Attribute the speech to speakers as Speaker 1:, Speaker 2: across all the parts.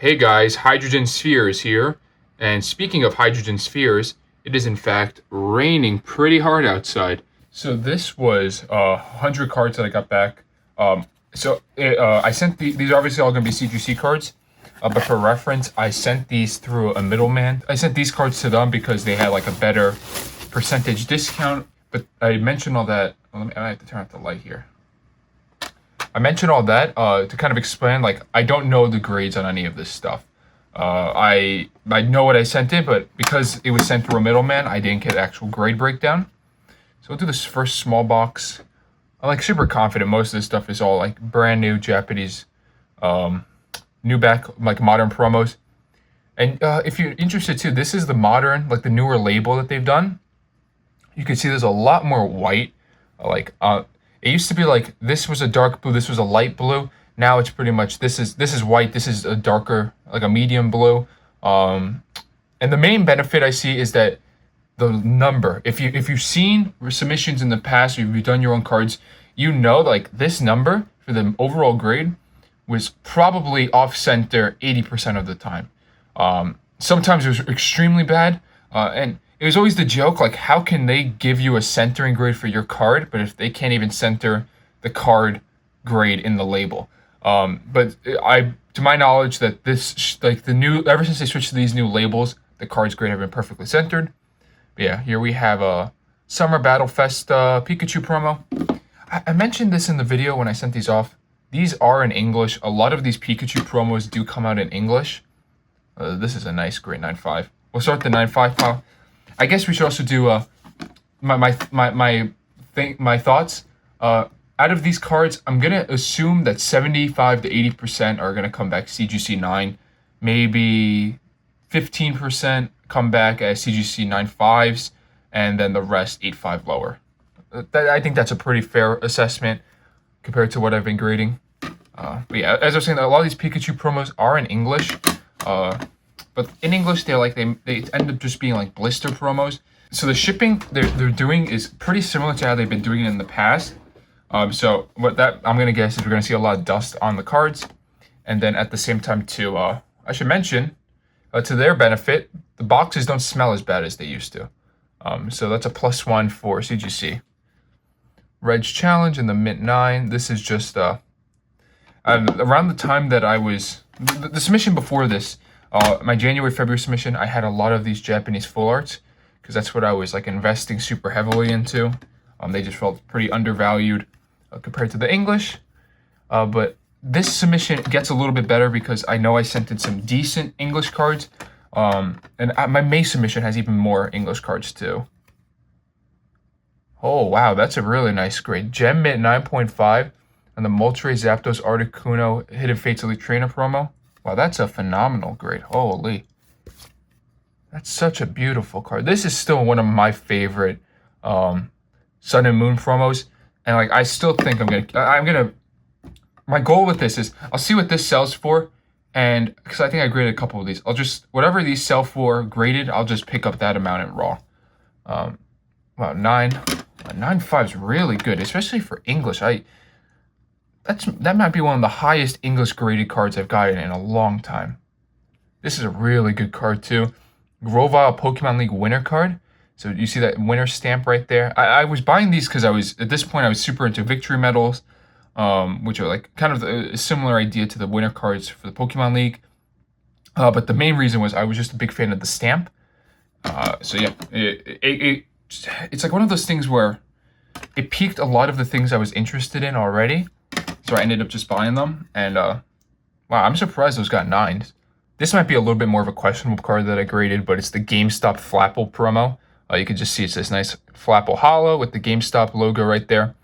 Speaker 1: Hey guys, hydrogen spheres here. And speaking of hydrogen spheres, it is in fact raining pretty hard outside. So this was 100 cards that I got back. I sent these are obviously all going to be CGC cards, but for reference, I sent these through a middleman. I sent these cards to them because they had like a better percentage discount. But I mentioned all that. Well, I have to turn off the light here. I mentioned all that to kind of explain, like, I don't know the grades on any of this stuff. I know what I sent in, but because it was sent through a middleman, I didn't get actual grade breakdown. So we'll do this first small box. I'm like super confident most of this stuff is all like brand new Japanese, new back, like modern promos. And if you're interested too, this is the modern, like the newer label that they've done. You can see there's a lot more white, it used to be like this was a dark blue, this was a light blue. Now it's pretty much this is white, this is a darker, like a medium blue. And the main benefit I see is that the number. If you've seen submissions in the past, or if you've done your own cards, you know like this number for the overall grade was probably off center 80% of the time. Sometimes it was extremely bad, and it was always the joke, like, how can they give you a centering grade for your card, but if they can't even center the card grade in the label? But to my knowledge, that this, like, ever since they switched to these new labels, the cards grade have been perfectly centered. But yeah, here we have a Summer Battle Fest Pikachu promo. I mentioned this in the video when I sent these off. These are in English. A lot of these Pikachu promos do come out in English. This is a nice grade 9.5. We'll start the 9.5 pile. I guess we should also do my thoughts. Out of these cards, I'm gonna assume that 75 to 80% are gonna come back CGC 9, maybe 15% come back as CGC 9.5s, and then the rest 8.5 lower. I think that's a pretty fair assessment compared to what I've been grading. But yeah, as I was saying, a lot of these Pikachu promos are in English. But in English, they end up just being like blister promos. So the shipping they're doing is pretty similar to how they've been doing it in the past. So what I'm gonna guess is we're gonna see a lot of dust on the cards, and then at the same time too, I should mention, to their benefit, the boxes don't smell as bad as they used to. So that's a +1 for CGC. Reg Challenge in the Mint 9. This is just around the time that I was the submission before this. My January-February submission, I had a lot of these Japanese full arts because that's what I was like investing super heavily into. They just felt pretty undervalued compared to the English. But this submission gets a little bit better because I know I sent in some decent English cards. And my May submission has even more English cards too. Oh, wow, that's a really nice grade. Gem Mint 9.5 and the Moltres Zapdos Articuno Hidden Fates Elite Trainer promo. Wow, that's a phenomenal grade. Holy. That's such a beautiful card. This is still one of my favorite Sun and Moon promos. And like I still think my goal with this is I'll see what this sells for, and because I think I graded a couple of these. I'll just whatever these sell for graded, I'll just pick up that amount in raw. Wow, 9.5 is really good, especially for English. That might be one of the highest English graded cards I've gotten in a long time. This is a really good card too. Grovyle Pokemon League winner card. So you see that winner stamp right there. I was buying these because at this point I was super into victory medals, which are like kind of a similar idea to the winner cards for the Pokemon League. But the main reason was I was just a big fan of the stamp. So yeah, it's like one of those things where it piqued a lot of the things I was interested in already. So I ended up just buying them, and wow, I'm surprised those got 9s. This might be a little bit more of a questionable card that I graded, but it's the GameStop Flapple promo. You can just see it's this nice Flapple Hollow with the GameStop logo right there.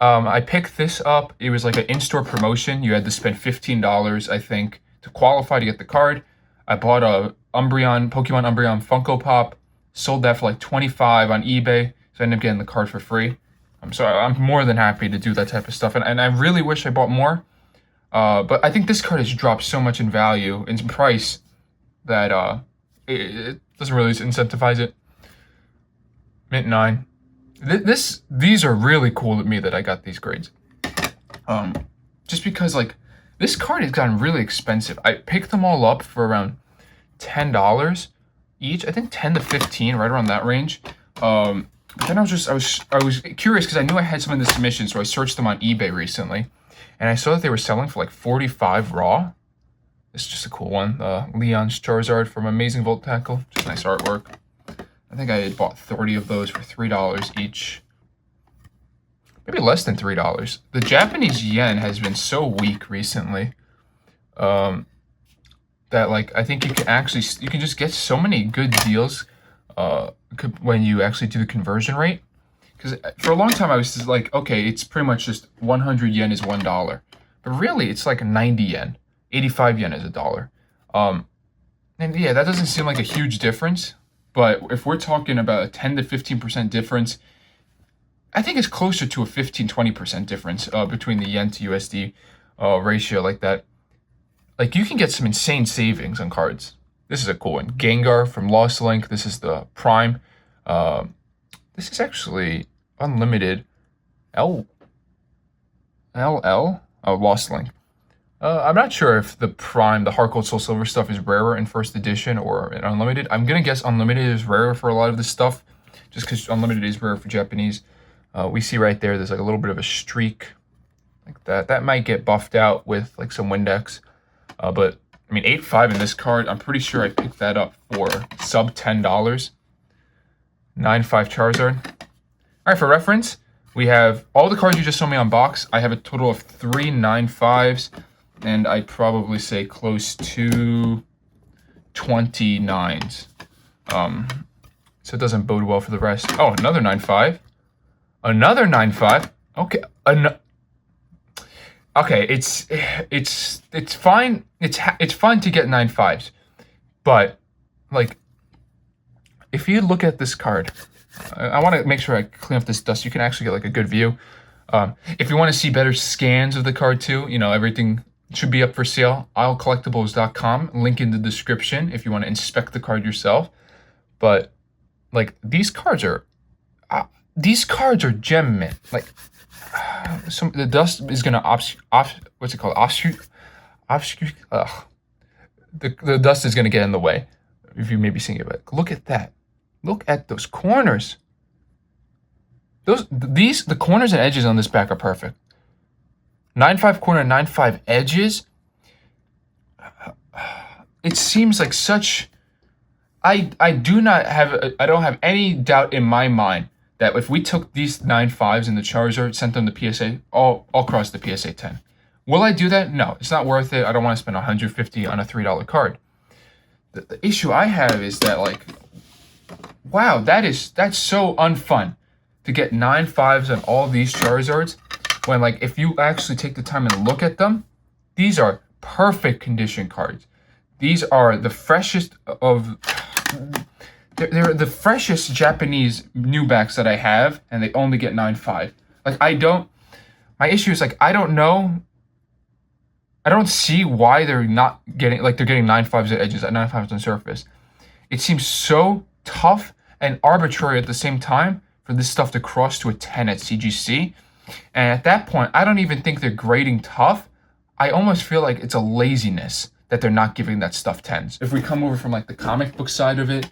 Speaker 1: I picked this up. It was like an in-store promotion. You had to spend $15, I think, to qualify to get the card. I bought a Pokemon Umbreon Funko Pop, sold that for like $25 on eBay, so I ended up getting the card for free. So I'm more than happy to do that type of stuff, and I really wish I bought more. But I think this card has dropped so much in value, in price, that it doesn't really incentivize it. Mint 9. These are really cool to me that I got these grades. Just because like This card has gotten really expensive. I picked them all up for around $10 each. I think 10 to 15, right around that range. But then I was curious because I knew I had some in the submission, so I searched them on eBay recently, and I saw that they were selling for like 45 raw. This is just a cool one. Leon's Charizard from Amazing Volt Tackle. Just nice artwork. I think I had bought 30 of those for $3 each. Maybe less than $3. The Japanese yen has been so weak recently that like I think you can just get so many good deals when you actually do the conversion rate. Because for a long time I was just like, okay, it's pretty much just 100 yen is $1, but really it's like 90 yen, 85 yen is $1. And yeah, that doesn't seem like a huge difference, but if we're talking about a 10 to 15% difference, I think it's closer to a 15-20% difference between the yen to USD ratio like that. Like, you can get some insane savings on cards. This is a cool one. Gengar from Lost Link. This is the Prime. This is actually unlimited. LL? Oh, Lost Link. I'm not sure if the Prime, the Heart Gold Soul Silver stuff is rarer in first edition or in unlimited. I'm going to guess unlimited is rarer for a lot of this stuff, just because unlimited is rare for Japanese. We see right there's like a little bit of a streak like that. That might get buffed out with like some Windex. But I mean, 8.5 in this card, I'm pretty sure I picked that up for sub $10. 9.5 Charizard. All right, for reference, we have all the cards you just saw me unbox. I have a total of 3 9.5s, and I'd probably say close to 29s. So it doesn't bode well for the rest. Oh, another 9.5. Another 9.5. Okay, okay. It's fine. It's fun to get 9.5s, but like, if you look at this card, I want to make sure I clean up this dust. You can actually get like a good view. If you want to see better scans of the card too, you know, everything should be up for sale. aislecollectibles.com. Link in the description if you want to inspect the card yourself. But like, these cards are gem mint. Like, the dust is gonna what's it called? The dust is gonna get in the way if you may be seeing it. But look at that. Look at those corners. The corners and edges on this back are perfect. 9.5 corner, 9.5 edges. It seems like such. I don't have any doubt in my mind that if we took these 9.5s in the Charizard, sent them to PSA, all across the PSA 10. Will I do that? No, it's not worth it. I don't want to spend $150 on a $3 card. The issue I have is that, like, wow, that's so unfun to get 9.5s on all these Charizards, when, like, if you actually take the time and look at them, these are perfect condition cards. These are the freshest of. They're the freshest Japanese new backs that I have, and they only get 9.5. Like, my issue is, like, I don't see why they're not getting, like, they're getting 9.5s at edges, at 9.5s on surface. It seems so tough and arbitrary at the same time for this stuff to cross to a 10 at CGC. And at that point, I don't even think they're grading tough. I almost feel like it's a laziness that they're not giving that stuff 10s. If we come over from, like, the comic book side of it,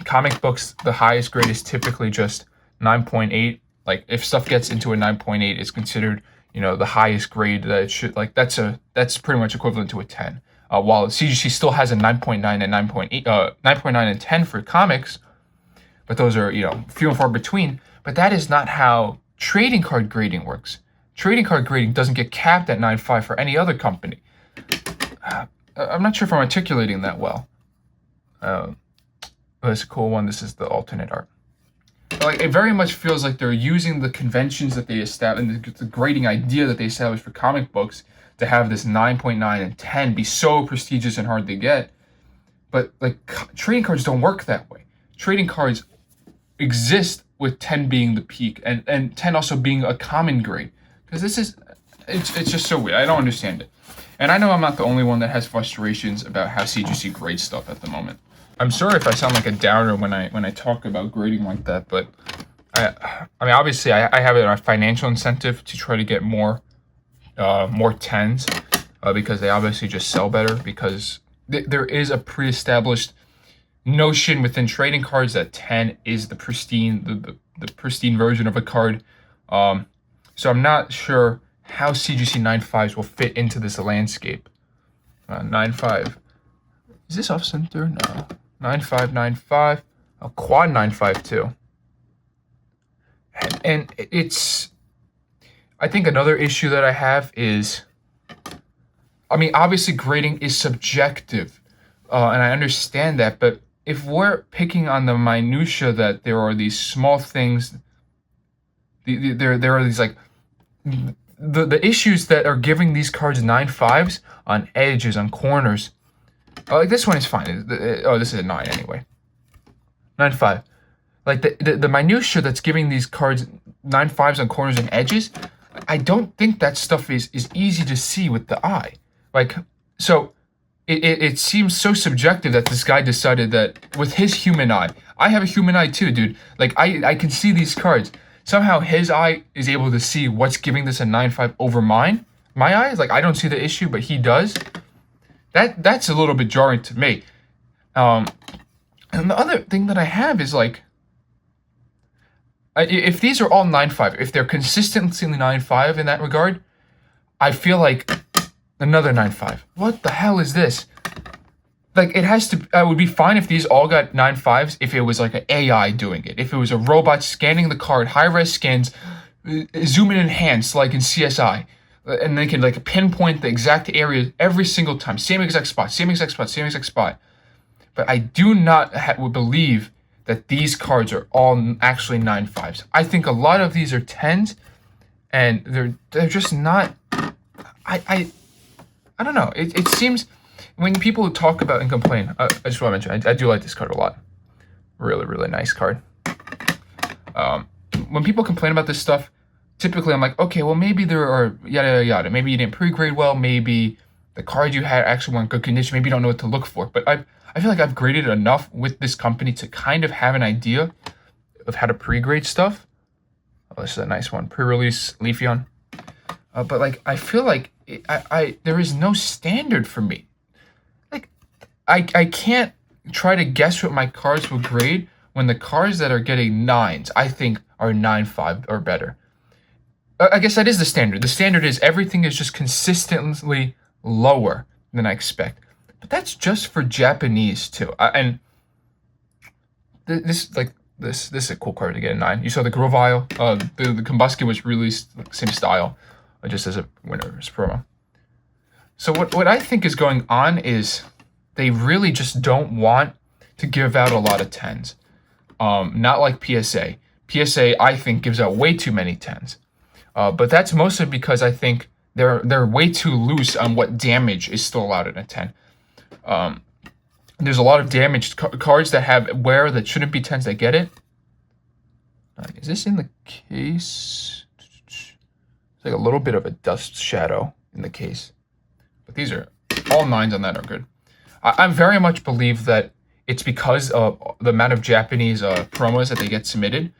Speaker 1: comic books, the highest grade is typically just 9.8. Like, if stuff gets into a 9.8, it's considered, you know, the highest grade that it should. Like, that's pretty much equivalent to a 10. While CGC still has a 9.9 and 9.8, 9.9 and 10 for comics, but those are, you know, few and far between. But that is not how trading card grading works. Trading card grading doesn't get capped at 9.5 for any other company. I'm not sure if I'm articulating that well. But it's a cool one. This is the alternate art. Like, it very much feels like they're using the conventions that they established, and the grading idea that they established for comic books, to have this 9.9 and 10 be so prestigious and hard to get. But, like, trading cards don't work that way. Trading cards exist with 10 being the peak, and 10 also being a common grade. Because it's just so weird. I don't understand it. And I know I'm not the only one that has frustrations about how CGC grades stuff at the moment. I'm sorry if I sound like a downer when I talk about grading like that, but I mean, obviously I have a financial incentive to try to get more 10s, because they obviously just sell better, because there is a pre-established notion within trading cards that 10 is the pristine version of a card. So I'm not sure how CGC 9.5s will fit into this landscape. 9.5. Is this off center? No. 9.5, 9.5. A quad 9.5 too. And it's, I think another issue that I have is, I mean, obviously grading is subjective, and I understand that, but if we're picking on the minutia that there are these small things, there are these like, the issues that are giving these cards 9.5s on edges, on corners. Like this one is fine. Oh, this is a 9 anyway. 9.5. Like the minutia that's giving these cards 9.5s on corners and edges, I don't think that stuff is easy to see with the eye. Like, so it seems so subjective that this guy decided that with his human eye, I have a human eye too, dude. Like I can see these cards. Somehow his eye is able to see what's giving this a 9.5 over mine. My eye is like, I don't see the issue, but he does. That's a little bit jarring to me. And the other thing that I have is like, if these are all 9.5, if they're consistently 9.5 in that regard, I feel like another 9.5. What the hell is this? Like, it has to, I would be fine if these all got 9.5s if it was like an AI doing it. If it was a robot scanning the card, high-res scans, zoom in enhanced like in CSI. And they can like pinpoint the exact area every single time. Same exact spot, same exact spot, same exact spot. But I do not believe that these cards are all actually 9.5s. I think a lot of these are 10s, and they're just not. I don't know. It seems when people talk about and complain. I just want to mention I do like this card a lot. Really, really nice card. When people complain about this stuff, typically I'm like, okay, well maybe there are yada yada yada. Maybe you didn't pre-grade well. Maybe the cards you had actually weren't good condition. Maybe you don't know what to look for. But I feel like I've graded enough with this company to kind of have an idea of how to pre-grade stuff. Oh, this is a nice one. Pre-release Leafeon. But like, I feel like there is no standard for me. Like, I can't try to guess what my cards will grade when the cards that are getting 9s, I think, are 9.5 or better. I guess that is the standard. The standard is everything is just consistently lower than I expect. But that's just for Japanese too. And this is a cool card to get a 9. You saw the Grovile. The Combustion was released same style, just as a winner's promo. So what I think is going on is they really just don't want to give out a lot of 10s. Not like PSA. PSA, I think, gives out way too many 10s. But that's mostly because I think they're way too loose on what damage is still allowed in a 10. There's a lot of damaged cards that have wear that shouldn't be 10s that get it. Is this in the case? It's like a little bit of a dust shadow in the case. But these are, all 9s on that are good. I very much believe that it's because of the amount of Japanese promos that they get submitted.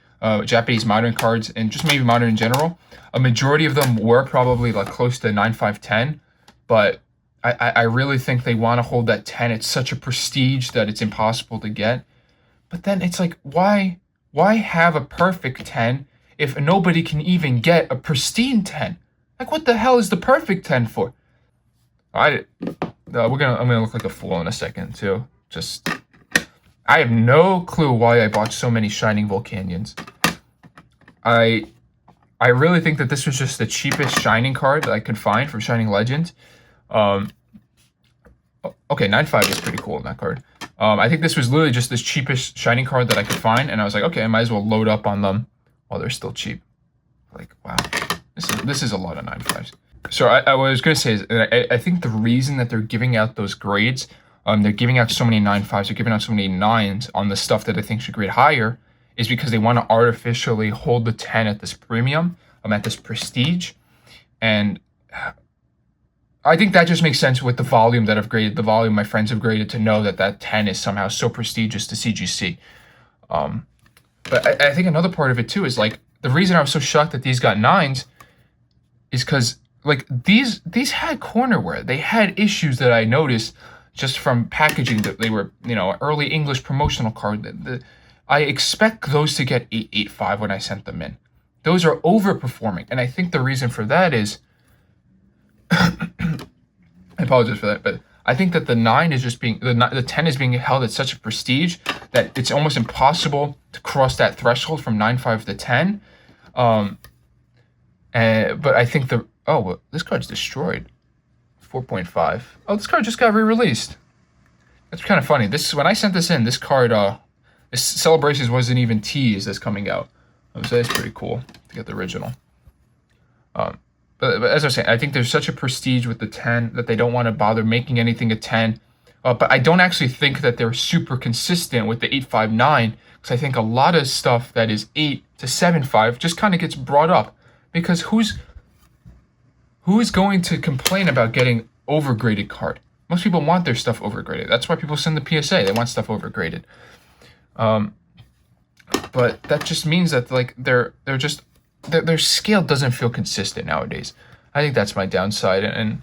Speaker 1: Japanese modern cards, and just maybe modern in general. A majority of them were probably like close to 9.5, 10. But I really think they want to hold that 10. It's such a prestige that it's impossible to get. But then it's like, why have a perfect 10 if nobody can even get a pristine 10? Like, what the hell is the perfect 10 for? I'm gonna look like a fool in a second too. I have no clue why I bought so many Shining Volcanions. I really think that this was just the cheapest Shining card that I could find from Shining Legends. Okay, 9.5 is pretty cool in that card. I think this was literally just this cheapest Shining card that I could find, and I was like, okay, I might as well load up on them while they're still cheap. Like, wow, this is a lot of 9.5s. So I was gonna say is I think the reason that they're giving out those grades, they're giving out so many 9.5s, they're giving out so many 9s on the stuff that I think should grade higher, is because they want to artificially hold the 10 at this premium, at this prestige, and I think that just makes sense with the volume that I've graded, the volume my friends have graded, to know that 10 is somehow so prestigious to CGC. But I think another part of it too is like, the reason I was so shocked that these got 9s is because like these had cornerware. They had issues that I noticed just from packaging, that they were, you know, early English promotional card. I expect those to get 885 when I sent them in. Those are overperforming, and I think the reason for that is, I apologize for that, but I think that the 9 is just being, the 10 is being held at such a prestige that it's almost impossible to cross that threshold from 9.5 to 10. But I think well, this card's destroyed. 4.5. Oh, this card just got re-released. That's kind of funny. When I sent this in, this card, this Celebrations wasn't even teased as coming out. So that's pretty cool to get the original. But as I was saying, I think there's such a prestige with the 10 that they don't want to bother making anything a 10. But I don't actually think that they're super consistent with the 859, because I think a lot of stuff that is 8 to 7.5 just kind of gets brought up. Because who is going to complain about getting overgraded card? Most people want their stuff overgraded. That's why people send the PSA. They want stuff overgraded. But that just means that like their scale doesn't feel consistent nowadays. I think that's my downside. And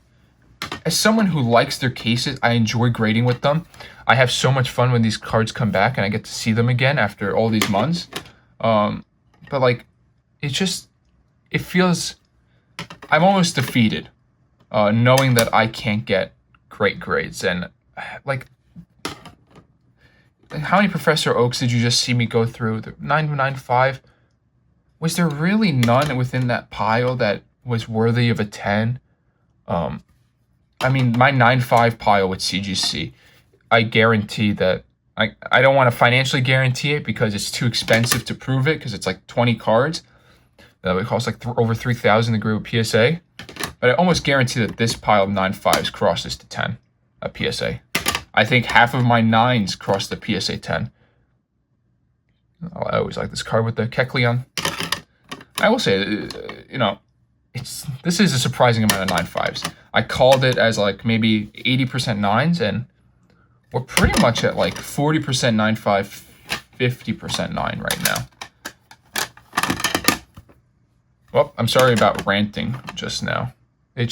Speaker 1: as someone who likes their cases, I enjoy grading with them. I have so much fun when these cards come back and I get to see them again after all these months. But like, it feels, I'm almost defeated, knowing that I can't get great grades. And like, how many Professor Oaks did you just see me go through? The 995. Was there really none within that pile that was worthy of a 10? I mean, my 9.5 pile with CGC, I guarantee that, I don't want to financially guarantee it because it's too expensive to prove it, because it's like 20 cards. That would cost like over 3,000 to grade with PSA. But I almost guarantee that this pile of 9.5s crosses to 10 at PSA. I think half of my 9s cross the PSA 10. I always like this card with the Kecleon. I will say, you know, this is a surprising amount of 9.5s. I called it as like maybe 80% 9s, and we're pretty much at like 40% 9.5, 50% 9 right now. Well, I'm sorry about ranting just now. It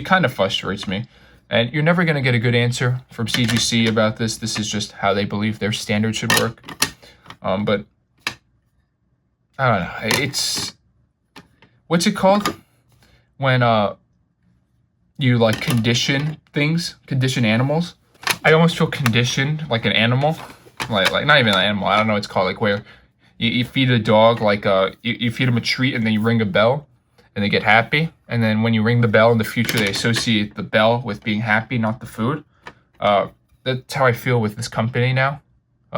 Speaker 1: kind of frustrates me. And you're never going to get a good answer from CGC about this. This is just how they believe their standard should work. But I don't know. It's, what's it called when you like condition things, condition animals? I almost feel conditioned like an animal, like not even an animal. I don't know what it's called. Like where you feed a dog, like you feed them a treat and then you ring a bell and they get happy. And then when you ring the bell in the future, they associate the bell with being happy, not the food. That's how I feel with this company now,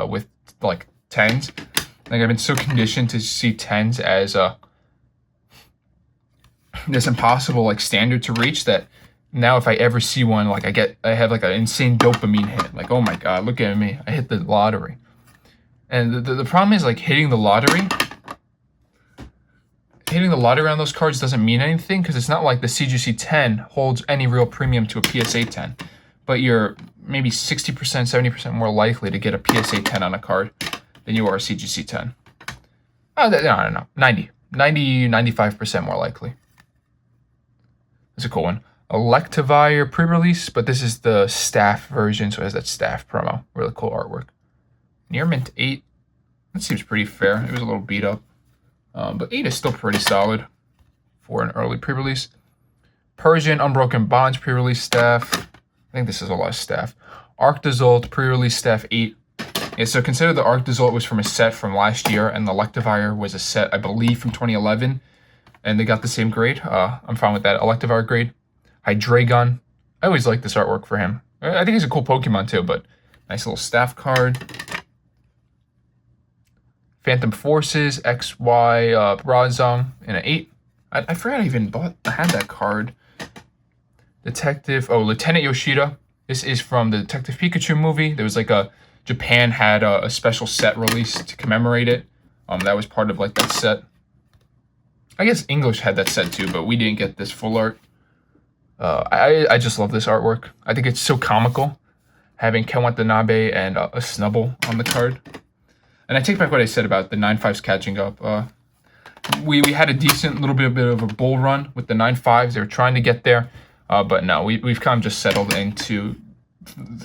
Speaker 1: with like 10s. Like I've been so conditioned to see 10s as this impossible like standard to reach, that now if I ever see one, like I have like an insane dopamine hit. Like, oh my God, look at me, I hit the lottery. And the problem is like hitting the lottery on those cards doesn't mean anything, because it's not like the CGC 10 holds any real premium to a PSA 10. But you're maybe 60%, 70% more likely to get a PSA 10 on a card than you are a CGC 10. Oh, no, I don't know. 95% more likely. That's a cool one. Electivire pre-release, but this is the staff version, so it has that staff promo. Really cool artwork. Near Mint 8. That seems pretty fair. It was a little beat up. But 8 is still pretty solid for an early pre-release. Persian Unbroken Bonds pre-release staff. I think this is a lot of staff. Arc Dissolved pre-release staff 8. Yeah, so consider the Arc Dissolved was from a set from last year, and the Electivire was a set, I believe, from 2011. And they got the same grade. I'm fine with that. Electivire grade. Hydreigon. I always like this artwork for him. I think he's a cool Pokemon too, but nice little staff card. Phantom Forces, XY, Brazong, and an 8. I forgot I even had that card. Detective, Lieutenant Yoshida. This is from the Detective Pikachu movie. There was like Japan had a special set released to commemorate it. That was part of like that set. I guess English had that set too, but we didn't get this full art. I just love this artwork. I think it's so comical, having Ken Watanabe and a Snubble on the card. And I take back what I said about the 9.5s catching up. We had a decent little bit of a bull run with the 9.5s. They were trying to get there, but no, we've kind of just settled into.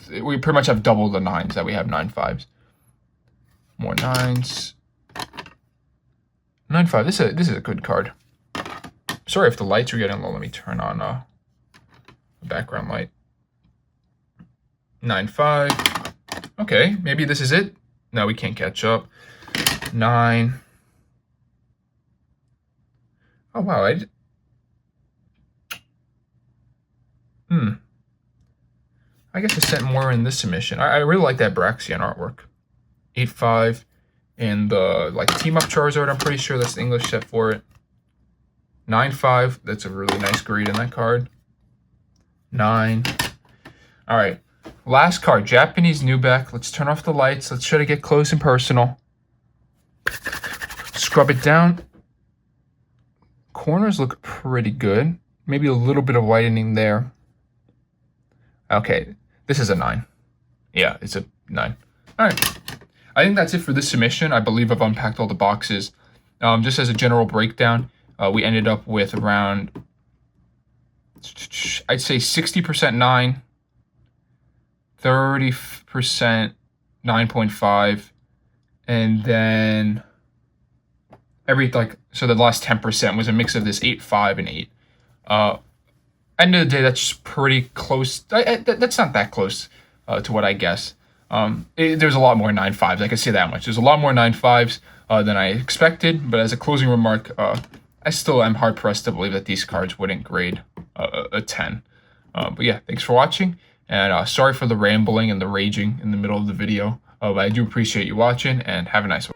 Speaker 1: We pretty much have double the 9s that we have 9.5s. More 9s. 9.5. This is a good card. Sorry if the lights are getting low. Let me turn on the background light. 9.5. Okay, maybe this is it. No, we can't catch up. 9. Oh wow, I guess I sent more in this submission. I really like that Braxian artwork. 8.5 and the like team up Charizard. I'm pretty sure that's the English set for it. 9.5. That's a really nice grade in that card. 9. All right, last card, Japanese Nubeck. Let's turn off the lights. Let's try to get close and personal. Scrub it down. Corners look pretty good. Maybe a little bit of whitening there. Okay, this is a 9. Yeah, it's a 9. All right. I think that's it for this submission. I believe I've unpacked all the boxes. Just as a general breakdown, we ended up with around, I'd say 60% 9, 30% 9.5, and then so the last 10% was a mix of this 8.5 and 8. End of the day, that's pretty close. That's not that close to what I guess. There's a lot more 9.5s. I can say that much. There's a lot more 9.5s than I expected. But as a closing remark, I still am hard pressed to believe that these cards wouldn't grade a 10. But yeah, thanks for watching, and sorry for the rambling and the raging in the middle of the video. But I do appreciate you watching, and have a nice one.